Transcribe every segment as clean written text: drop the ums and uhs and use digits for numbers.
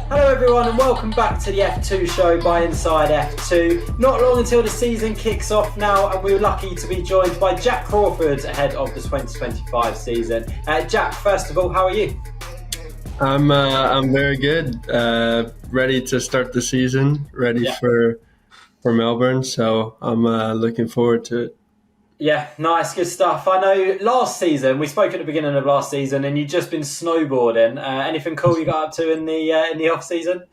Hello everyone and welcome back to the F2 show by Inside F2. Not long until the season kicks off now and we're lucky to be joined by Jak Crawford ahead of the 2025 season. Jak, first of all, how are you? I'm very good. Ready to start the season. Ready for Melbourne. So I'm looking forward to it. Yeah, nice, good stuff. I know last season, we spoke at the beginning of last season and you'd just been snowboarding. Anything cool you got up to in the off season?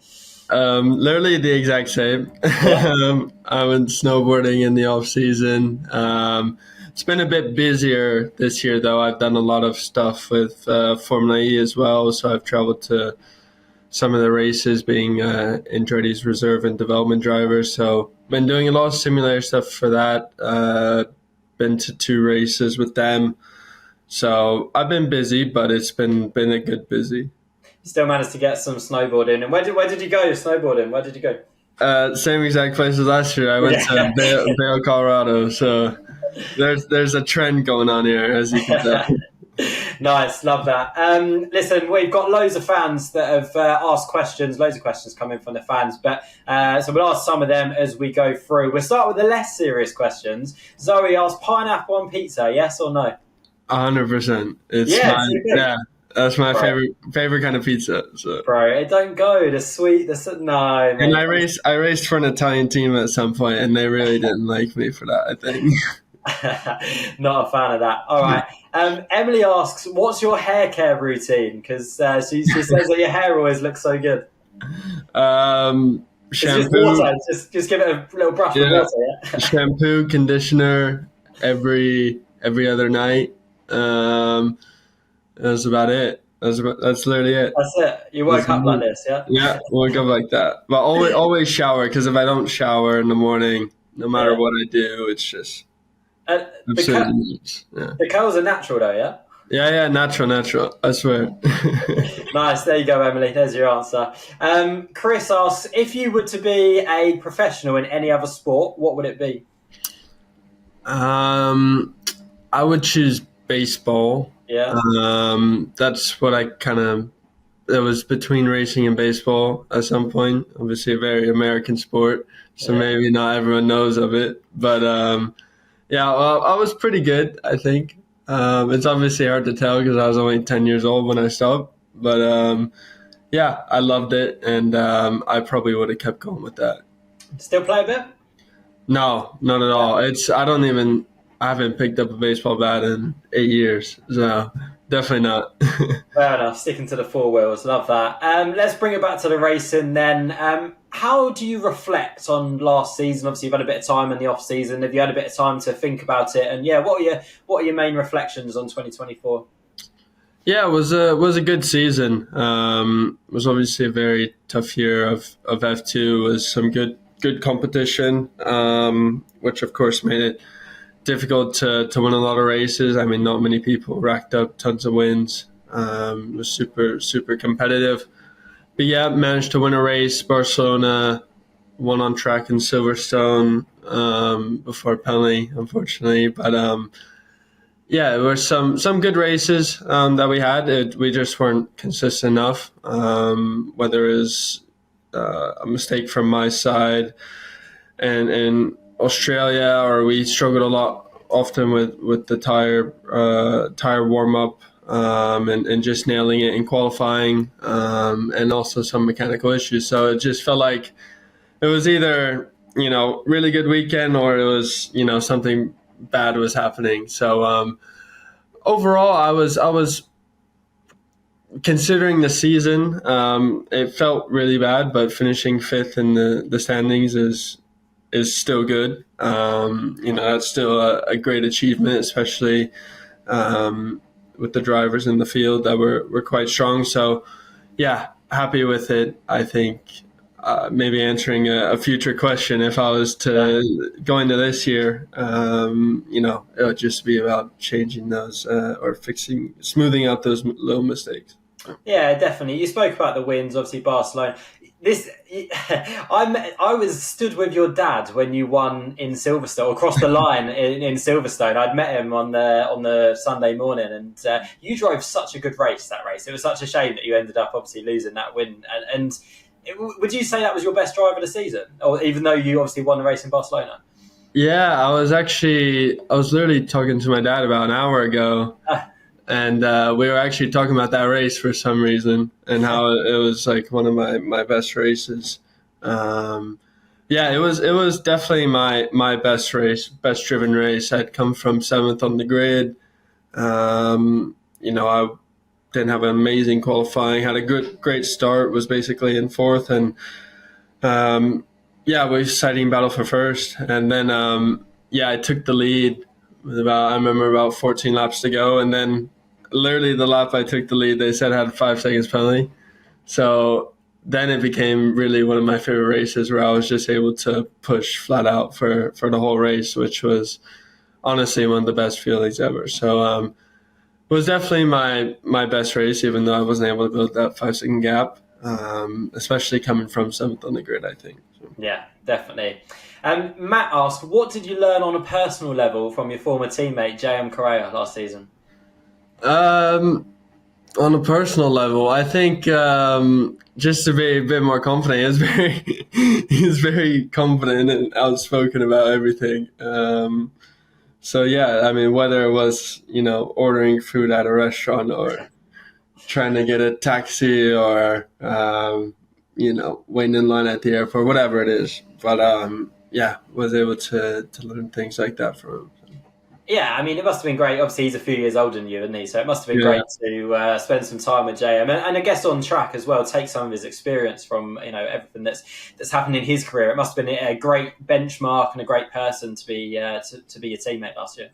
Literally the exact same. Yeah. I went snowboarding in the off season. It's been a bit busier this year though. I've done a lot of stuff with Formula E as well. So I've traveled to some of the races being Andretti's reserve and development drivers. So been doing a lot of simulator stuff for that. Been to 2 races with them. So I've been busy, but it's been a good busy. Still managed to get some snowboarding. And where did you go snowboarding? Where did you go? Same exact place as last year. I went to Vail, Colorado. So there's a trend going on here, as you can tell. Nice, love that. Listen, we've got loads of fans that have asked questions, loads of questions coming from the fans, but so we'll ask some of them as we go through. We'll start with the less serious questions. Zoe asked, pineapple on pizza, yes or no? 100%. That's my favorite kind of pizza. So. Bro, it don't go. The sweet, no. And I raced for an Italian team at some point, and they really didn't like me for that, I think. Not a fan of that. All right. Emily asks, what's your hair care routine? Because she says that your hair always looks so good. Shampoo. Just water. Just give it a little brush with water, yeah? Shampoo, conditioner every other night. That's about it. That's literally it. That's it. You woke up like this, yeah? Yeah, woke up like that. But always shower, because if I don't shower in the morning, no matter what I do, it's just the curls are natural though, yeah? Yeah, natural. I swear. Nice. There you go, Emily. There's your answer. Chris asks, if you were to be a professional in any other sport, what would it be? I would choose baseball. Yeah. That's what it was between racing and baseball at some point. Obviously a very American sport, so maybe not everyone knows of it. But well, I was pretty good, I think. It's obviously hard to tell because I was only 10 years old when I stopped. But I loved it, and I probably would have kept going with that. Still play a bit? No, not at all. I haven't picked up a baseball bat in 8 years, so definitely not. Fair enough. Sticking to the 4 wheels. Love that. Let's bring it back to the racing then. How do you reflect on last season? Obviously, you've had a bit of time in the off season. Have you had a bit of time to think about it? And what are your main reflections on 2024? Yeah, it was a good season. It was obviously a very tough year of F2. It was some good competition, which of course made it difficult to win a lot of races. I mean, not many people racked up tons of wins. It was super competitive. But yeah, managed to win a race. Barcelona won on track in Silverstone before penalty, unfortunately. But there were some good races that we had. We just weren't consistent enough. Whether it was a mistake from my side and Australia, or we struggled a lot often with the tire warm up and just nailing it in qualifying, and also some mechanical issues. So it just felt like it was either really good weekend or it was something bad was happening. So overall, I was considering the season. It felt really bad, but finishing 5th in the standings is still good. That's still a great achievement, especially with the drivers in the field that were quite strong. So, yeah, happy with it. I think maybe answering a future question, if I was to go into this year, it would just be about changing those or smoothing out those little mistakes. Yeah, definitely. You spoke about the wins, obviously Barcelona. This, I was stood with your dad when you won in Silverstone, across the line in Silverstone. I'd met him on the Sunday morning, and you drove such a good race that race. It was such a shame that you ended up obviously losing that win. Would you say that was your best drive of the season, or even though you obviously won the race in Barcelona? Yeah, I was literally talking to my dad about an hour ago, and we were actually talking about that race for some reason and how it was like one of my best races. Yeah, it was definitely my best race, best driven race. I'd come from seventh on the grid. I didn't have an amazing qualifying. Had a great start. Was basically in fourth, and yeah, we were fighting battle for first, and then I took the lead with I remember about 14 laps to go, and then literally the lap I took the lead, they said I had a 5 seconds penalty. So then it became really one of my favorite races where I was just able to push flat out for the whole race, which was honestly one of the best feelings ever. So it was definitely my best race, even though I wasn't able to build that 5 second gap, especially coming from seventh on the grid, I think. So. Yeah, definitely. Matt asked, what did you learn on a personal level from your former teammate, JM Correa, last season? On a personal level, I think just to be a bit more confident. He's very confident and outspoken about everything. So yeah, I mean, whether it was ordering food at a restaurant or trying to get a taxi or waiting in line at the airport, whatever it is. But was able to learn things like that from him. Yeah, I mean, it must have been great. Obviously, he's a few years older than you, isn't he? So it must have been great to spend some time with JM and I guess on track as well. Take some of his experience from everything that's happened in his career. It must have been a great benchmark and a great person to be your teammate last year.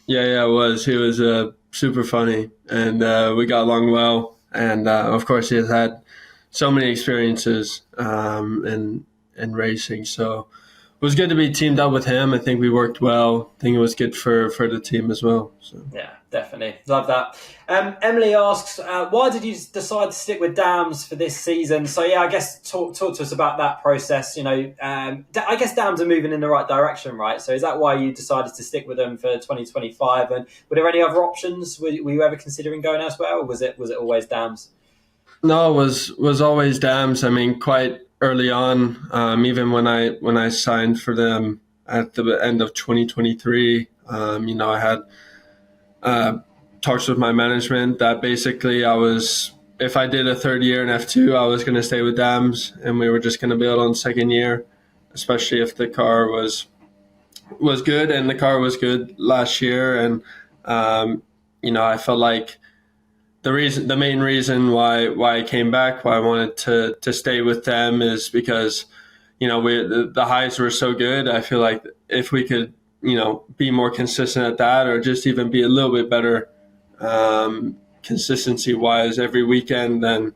Yeah, it was. He was super funny, and we got along well. And of course, he has had so many experiences in racing. So it was good to be teamed up with him. I think we worked well. I think it was good for the team as well. So. Yeah, definitely. Love that. Emily asks, why did you decide to stick with Dams for this season? So, yeah, I guess talk to us about that process. I guess Dams are moving in the right direction, right? So is that why you decided to stick with them for 2025? And were there any other options? Were you ever considering going elsewhere, or was it always Dams? No, it was always Dams. I mean, quite early on, even when I signed for them at the end of 2023, I had talks with my management that basically if I did a third year in F2, I was going to stay with Dams, and we were just going to build on second year, especially if the car was good, and the car was good last year, and I felt like the main reason why I came back, why I wanted to stay with them, is because the highs were so good. I feel like if we could be more consistent at that, or just even be a little bit better consistency wise every weekend, then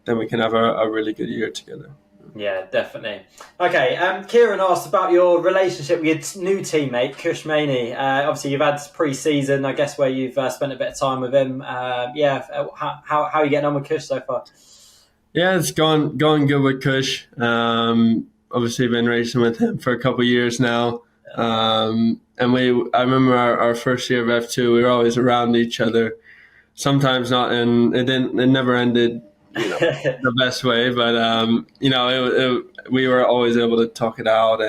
we can have a really good year together. Yeah, definitely. Okay, Kieran asked about your relationship with your new teammate, Kush Maney. Obviously, you've had pre-season, I guess, where you've spent a bit of time with him. How are you getting on with Kush so far? Yeah, it's going good with Kush. Obviously, been racing with him for a couple of years now. And I remember our first year of F2, we were always around each other. Sometimes not, and it never ended the best way, but we were always able to talk it out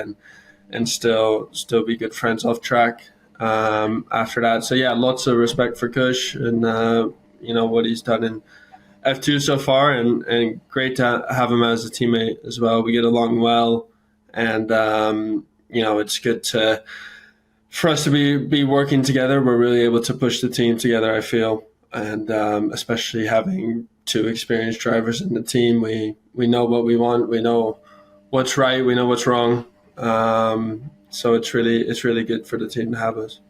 and still be good friends off track after that. So yeah, lots of respect for Kush and what he's done in F2 so far, and great to have him as a teammate as well. We get along well, and it's good for us to be working together. We're really able to push the team together, I feel, and especially having two experienced drivers in the team. We know what we want. We know what's right. We know what's wrong. So it's really good for the team to have us.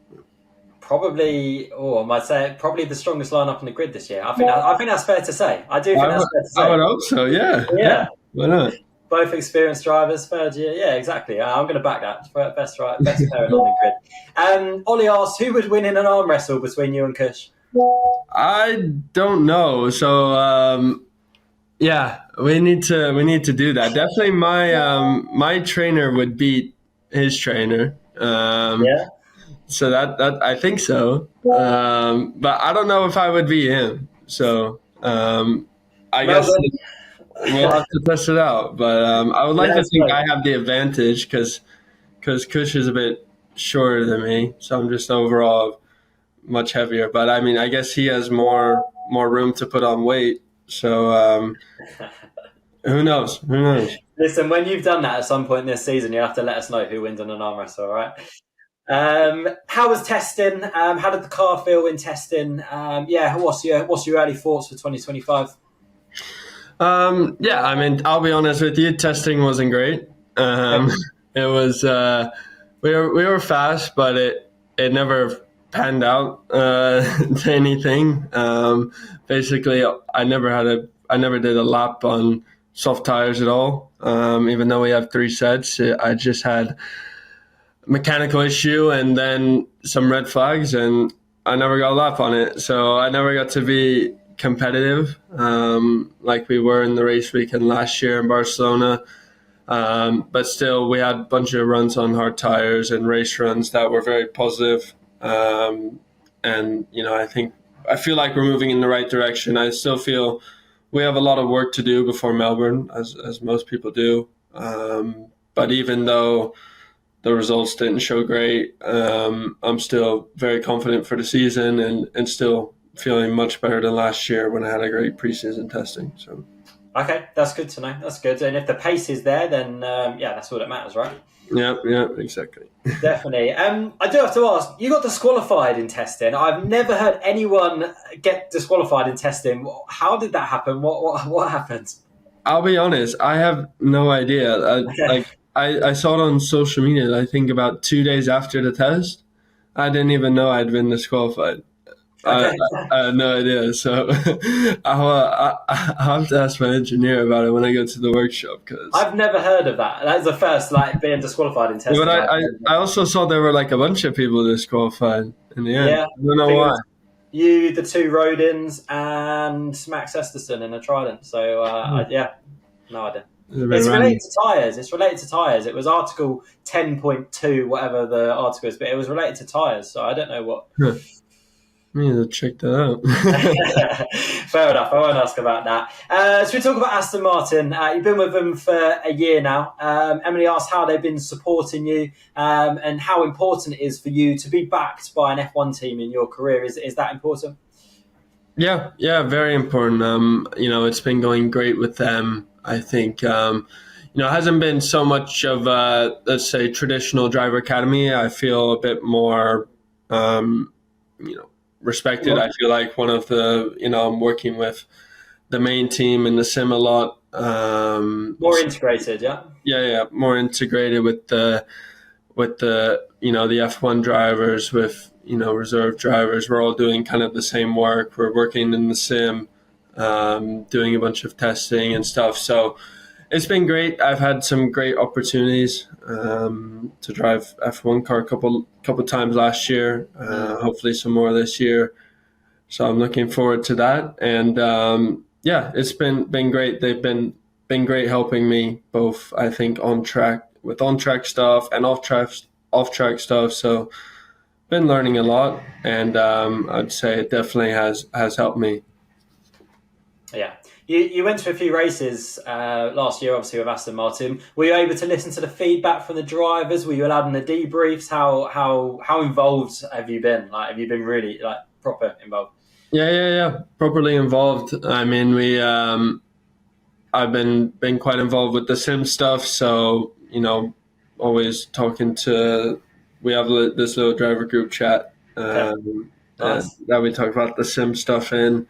Probably, I might say probably the strongest lineup in the grid this year. I think that's fair to say. I do think that's fair to say. I would hope so. Yeah. Why not? Both experienced drivers, third year. Yeah, exactly. I'm going to back that. Best pairing on the grid. Ollie asked, who would win in an arm wrestle between you and Kush? I don't know. So yeah, we need to do that. Definitely, my trainer would beat his trainer. Yeah. So that I think so. But I don't know if I would beat him. So I guess Melbourne. we'll have to test it out. But I would like to Let's think go. I have the advantage because Kush is a bit shorter than me, so I'm just overall much heavier. But I mean, I guess he has more room to put on weight. So who knows? Who knows? Listen, when you've done that at some point this season, you'll have to let us know who wins in an arm wrestle, all right? How was testing? How did the car feel in testing? Yeah, what's your early thoughts for 2025? Yeah, I mean, I'll be honest with you. Testing wasn't great. Okay. It was we were fast, but it never panned out to anything. Basically, I never did a lap on soft tires at all. Even though we have 3 sets, I just had a mechanical issue and then some red flags, and I never got a lap on it. So I never got to be competitive like we were in the race weekend last year in Barcelona. But still, we had a bunch of runs on hard tires and race runs that were very positive. And I feel like we're moving in the right direction. I still feel we have a lot of work to do before Melbourne, as most people do. But even though the results didn't show great, I'm still very confident for the season and still feeling much better than last year when I had a great preseason testing. So. Okay, that's good to know. That's good. And if the pace is there, then yeah, that's all that matters, right? Yeah, exactly. Definitely. I do have to ask, you got disqualified in testing. I've never heard anyone get disqualified in testing. How did that happen? What happened? I'll be honest, I have no idea. Okay. I saw it on social media, I think about 2 days after the test. I didn't even know I'd been disqualified. I, Okay. I had no idea. So I'll have to ask my engineer about it when I go to the workshop. I've never heard of that. That's the first, like, being disqualified in testing. But I also saw there were like a bunch of people disqualified in the end. Yeah. I don't I know think it why. was you, the two Rodins, and Max Esterson in a Trident. So, yeah, no idea. It's a bit It's random. related to tyres. It's related to tyres. It was Article 10.2, whatever the article is, but it was related to tyres. So I don't know what. Huh. I need to check that out. Fair enough. I won't ask about that. So we talk about Aston Martin. You've been with them for a year now. Emily asked how they've been supporting you and how important it is for you to be backed by an F1 team in your career. Is that important? Yeah, very important. It's been going great with them. I think, it hasn't been so much of let's say, traditional driver academy. I feel a bit more, respected. I feel like one of the, I'm working with the main team in the sim a lot. More integrated, yeah? Yeah, more integrated with the the F1 drivers, with reserve drivers. We're all doing kind of the same work. We're working in the sim, doing a bunch of testing and stuff. So it's been great. I've had some great opportunities to drive F1 car a couple times last year. Hopefully some more this year. So I'm looking forward to that. And it's been great. They've been great helping me both, I think, on track stuff and off track stuff. So been learning a lot, and I'd say it definitely has helped me. Yeah. You went to a few races last year, obviously, with Aston Martin. Were you able to listen to the feedback from the drivers? Were you allowed in the debriefs? How involved have you been? Like, have you been really proper involved? Yeah. Properly involved. I mean, I've been quite involved with the sim stuff. So always talking to. We have this little driver group chat Nice. that we talk about the sim stuff in,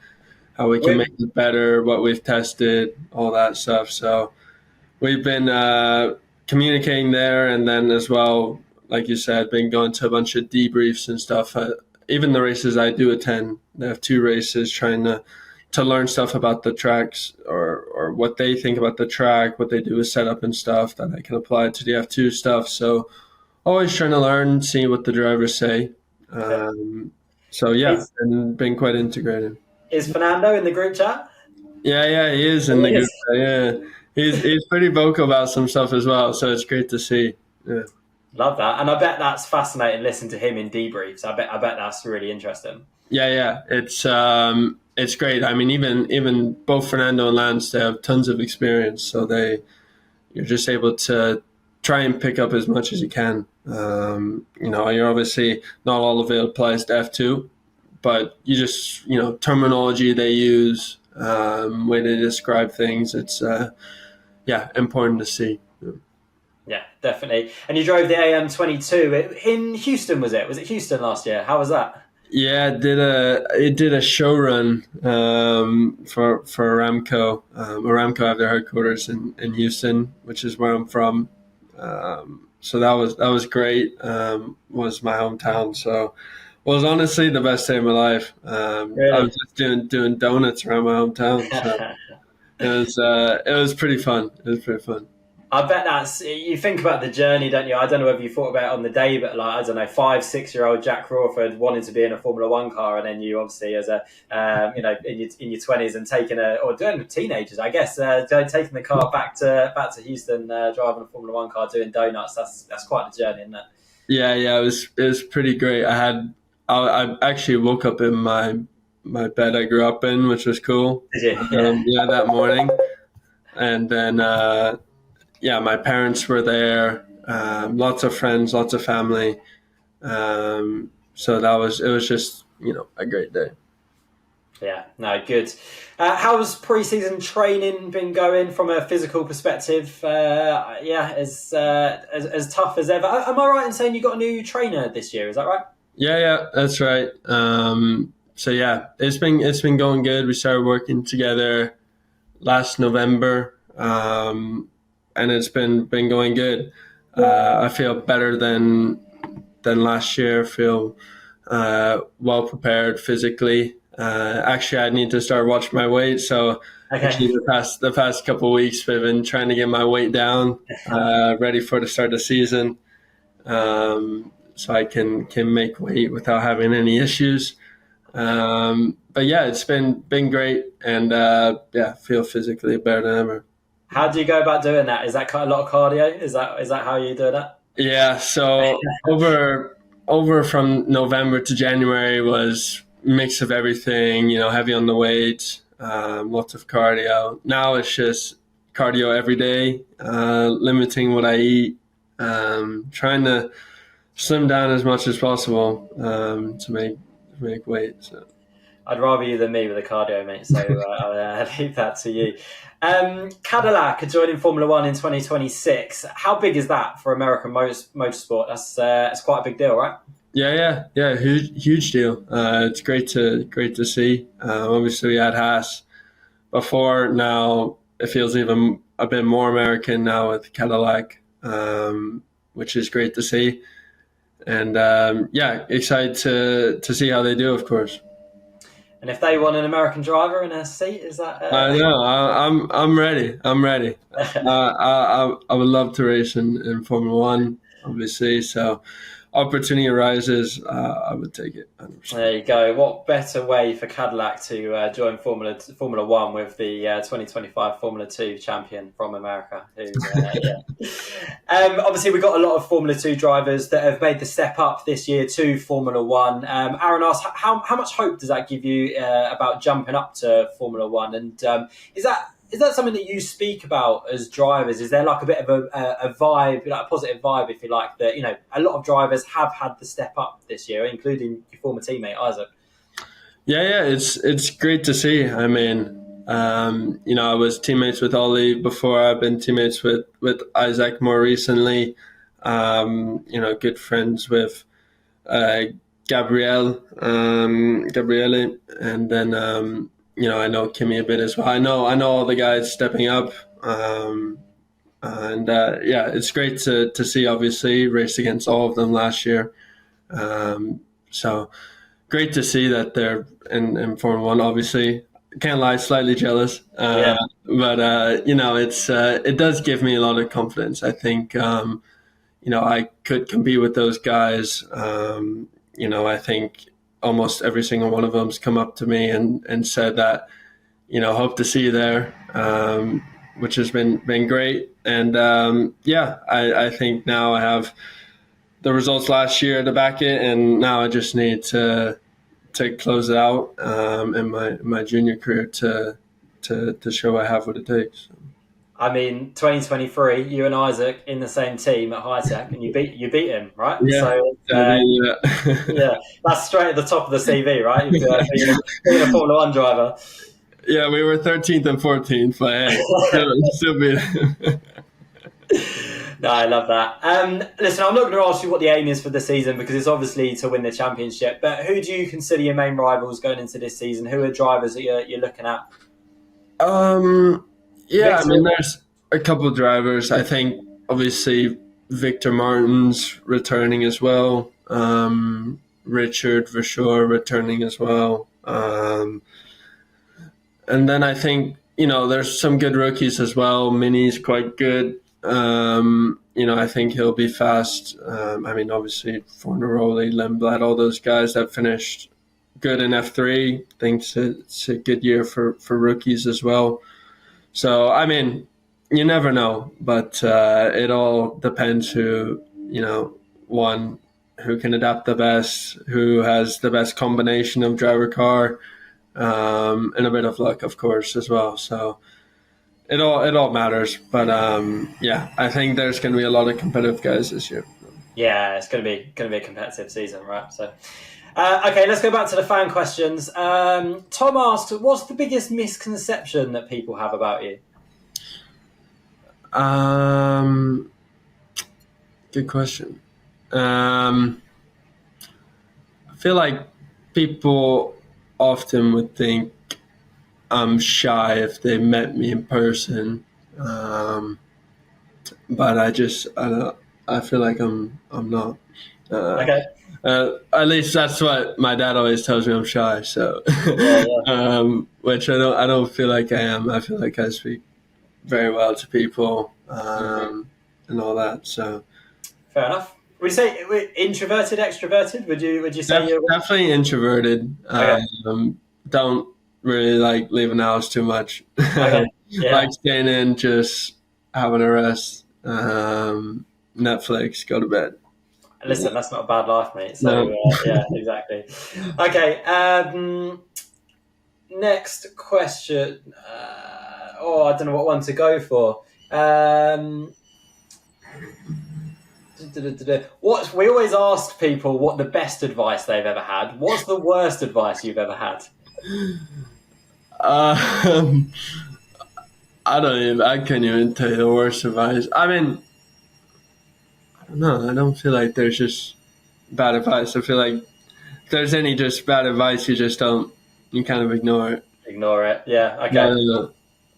how we can make it better, what we've tested, all that stuff. So we've been communicating there, and then as well, like you said, been going to a bunch of debriefs and stuff. Even the races I do attend, they have 2 races, trying to learn stuff about the tracks or what they think about the track, what they do with setup and stuff that I can apply to the F2 stuff. So always trying to learn, see what the drivers say. So yeah, Is, and been quite integrated. is Fernando in the group chat? Yeah, he is in the He group. is. Yeah, he's pretty vocal about some stuff as well. So it's great to see. Yeah. Love that, and I bet that's fascinating. Listening to him in debriefs, I bet that's really interesting. Yeah. It's great. I mean, even both Fernando and Lance, they have tons of experience, so you're just able to try and pick up as much as you can. You're obviously not all of it applies to F2, but you just terminology they use, way they describe things. It's important to see. Yeah, definitely. And you drove the AM22 in Houston, was it? Was it Houston last year? How was that? Yeah, it did a show run for Aramco. Aramco have their headquarters in Houston, which is where I'm from. So that was great. Was my hometown, so was honestly the best day of my life. I Really? was just doing donuts around my hometown, so it was pretty fun. It was pretty fun. I bet that's, you think about the journey, don't you? I don't know whether you thought about it on the day, but like, I don't know, 5, 6 year old Jak Crawford wanting to be in a Formula One car, and then you obviously as a, in your 20s and taking or doing teenagers, I guess, taking the car back to Houston, driving a Formula One car, doing donuts. That's quite the journey, isn't it? Yeah, it was pretty great. I actually woke up in my bed I grew up in, which was cool. Did you? Yeah. Yeah, that morning, and then my parents were there. Lots of friends, lots of family. So it was just a great day. Yeah, no, good. How's pre-season training been going from a physical perspective? As tough as ever. Am I right in saying you got a new trainer this year? Is that right? Yeah, that's right. So yeah, it's been going good. We started working together last November, and it's been going good. I feel better than last year. I feel well prepared physically. Actually, I need to start watching my weight. So actually, Okay. the past couple of weeks, I've been trying to get my weight down, ready for the start of the season, so I can make weight without having any issues. But yeah, it's been great, and feel physically better than ever. How do you go about doing that? Is that a lot of cardio? Is that how you do that? Yeah, so over from November to January was mix of everything, heavy on the weight, lots of cardio. Now it's just cardio every day, limiting what I eat, trying to slim down as much as possible, to make weight. So. I'd rather you than me with the cardio, mate. So I'll leave that to you. Cadillac are joining Formula One in 2026. How big is that for American motorsport? That's quite a big deal, right? Yeah. Huge deal. It's great to see. Obviously, we had Haas before. Now it feels even a bit more American now with Cadillac, which is great to see. And excited to see how they do, of course. And if they want an American driver in a seat, is that? I know. I'm ready. I'm ready. I would love to race in Formula One, obviously. So, opportunity arises, I would take it. 100%. There you go. What better way for Cadillac to join Formula One with the 2025 Formula 2 champion from America? Obviously, we've got a lot of Formula 2 drivers that have made the step up this year to Formula 1. Aaron asked, how much hope does that give you about jumping up to Formula 1? And is that something that you speak about as drivers? Is there like a bit of a vibe, like a positive vibe, if you like, that a lot of drivers have had the step up this year, including your former teammate Isaac? Yeah, it's great to see. I mean, I was teammates with Ollie before. I've been teammates with Isaac more recently. Good friends with Gabriele, and then I know Kimmy a bit as well. I know all the guys stepping up, it's great to see. Obviously, raced against all of them last year, so great to see that they're in Formula One. Obviously, can't lie, slightly jealous, but it does give me a lot of confidence. I think I could compete with those guys. I think almost every single one of them's come up to me and said that, hope to see you there, which has been great. And I think now I have the results last year to back it, and now I just need to close it out in my junior career to show I have what it takes. I mean, 2023, you and Isaac in the same team at High Tech, and you beat him, right? Yeah, so yeah, that's straight at the top of the CV, right? Being a Formula One driver. Yeah, we were 13th and 14th, but hey, still beat him. No, I love that. Listen, I'm not going to ask you what the aim is for the season because it's obviously to win the championship. But who do you consider your main rivals going into this season? Who are drivers that you're looking at? Yeah, I mean, there's a couple of drivers. I think obviously Victor Martin's returning as well. Richard Verschoor returning as well. And then I think, there's some good rookies as well. Mini's quite good. I think he'll be fast. Obviously, Fornaroli, Lindblad, all those guys that finished good in F3. I think it's a good year for rookies as well. So, I mean, you never know, but it all depends who can adapt the best, who has the best combination of driver car, and a bit of luck, of course, as well. So it all matters. But I think there's going to be a lot of competitive guys this year. Yeah, it's going to be a competitive season, right? So, okay, let's go back to the fan questions. Tom asked, "What's the biggest misconception that people have about you?" Good question. I feel like people often would think I'm shy if they met me in person, but I feel like I'm not. Okay. At least that's what my dad always tells me. I'm shy, so which I don't feel like I am. I feel like I speak very well to people and all that. So fair enough. Would you say introverted, extroverted? Would you say you're definitely introverted? Okay. Don't really like leaving the house too much. Okay. Yeah. Like staying in, just having a rest, Netflix, go to bed. Listen, that's not a bad life, mate. So No. yeah, exactly. Okay. Next question. I don't know what one to go for. We always ask people what the best advice they've ever had. What's the worst advice you've ever had? I can't even tell you the worst advice. I mean, I don't know. I don't feel like there's just bad advice. I feel like if there's any just bad advice, you kind of ignore it. Ignore it. Yeah. Okay.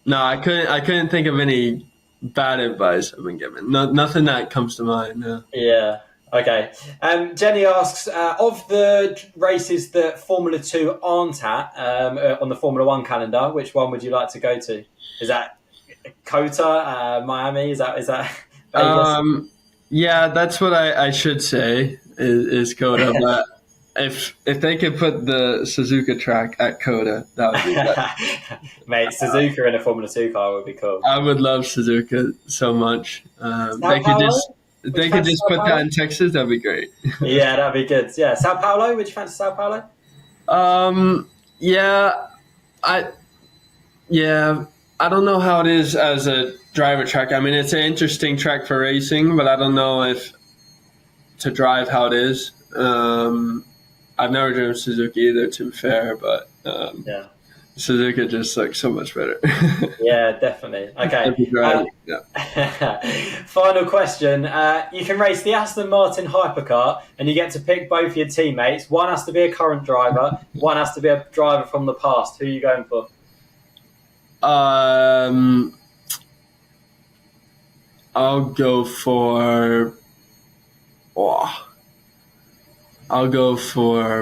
No, I couldn't think of any bad advice I've been given. Nothing that comes to mind. No. Yeah. Okay. Jenny asks, of the races that Formula 2 aren't at on the Formula 1 calendar, which one would you like to go to? Is that COTA, Miami? Is that Vegas? Yeah, that's what I should say is COTA. But if they could put the Suzuka track at COTA, that would be better. Mate, Suzuka in a Formula 2 car would be cool. I would love Suzuka so much. They could just put that in Texas. That'd be great. Yeah, that'd be good. Yeah, Sao Paulo. Would you fancy Sao Paulo? I don't know how it is as a driver track. I mean, it's an interesting track for racing, but I don't know if to drive how it is. I've never driven Suzuki either, to be fair, but Suzuka just looks so much better. Yeah, definitely. Okay. Yeah. Final question. You can race the Aston Martin hypercar and you get to pick both your teammates. One has to be a current driver. One has to be a driver from the past. Who are you going for? I'll go for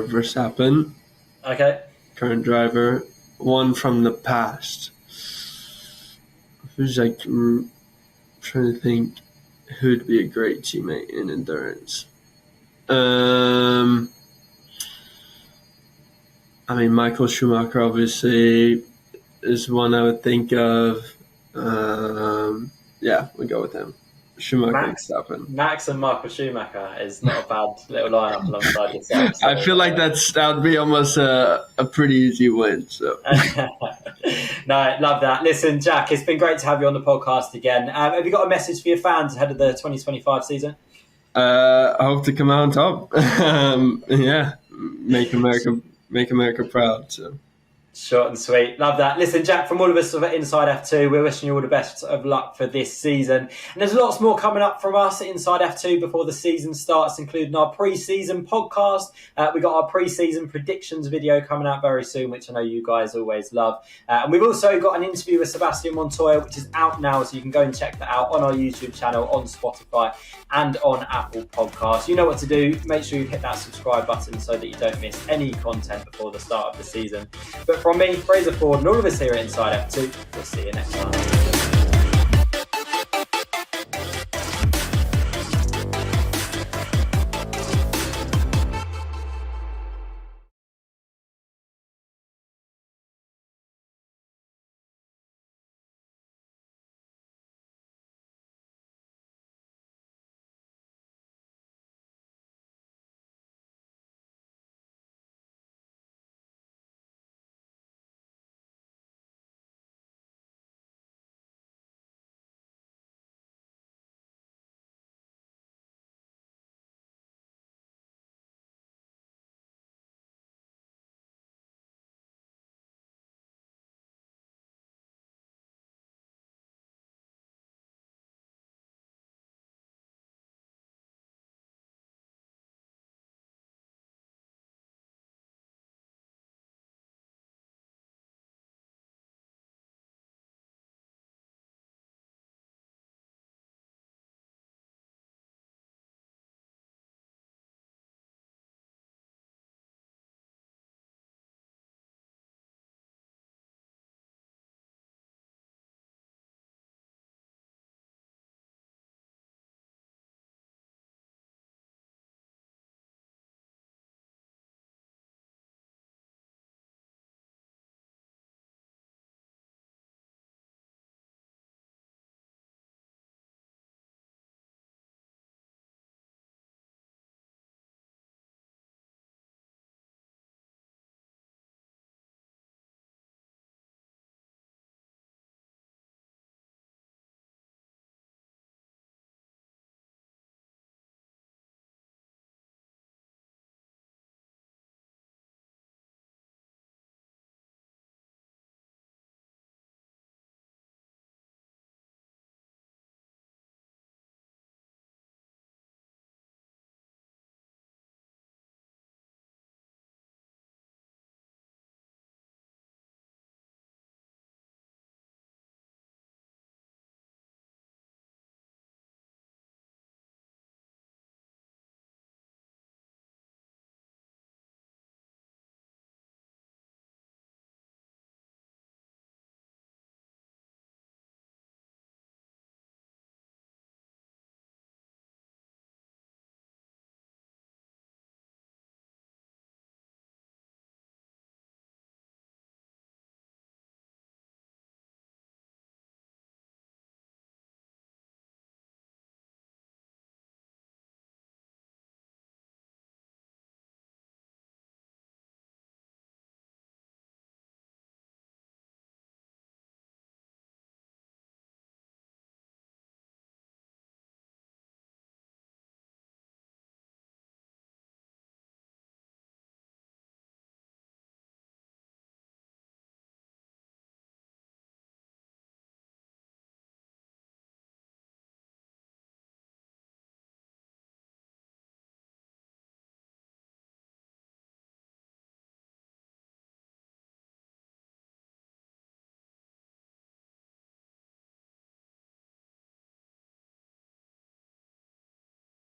Verstappen. Okay. Current driver. One from the past. Who's trying to think who'd be a great teammate in endurance. I mean, Michael Schumacher obviously is one I would think of. Yeah, we'll go with him. Schumacher and Verstappen. Max and Michael Schumacher is not a bad little lineup alongside yourself. So. I feel like that would be almost a pretty easy win. So. No, love that. Listen, Jack, it's been great to have you on the podcast again. Have you got a message for your fans ahead of the 2025 season? I hope to come out on top. Yeah, make America proud. So. Short and sweet. Love that. Listen, Jack, from all of us at Inside F2, we're wishing you all the best of luck for this season. And there's lots more coming up from us at Inside F2 before the season starts, including our pre-season podcast. We got our pre-season predictions video coming out very soon, which I know you guys always love. And we've also got an interview with Sebastian Montoya, which is out now, so you can go and check that out on our YouTube channel, on Spotify and on Apple Podcasts. You know what to do. Make sure you hit that subscribe button so that you don't miss any content before the start of the season. But from me, Fraser Ford, and all of us here at Inside F2, we'll see you next time.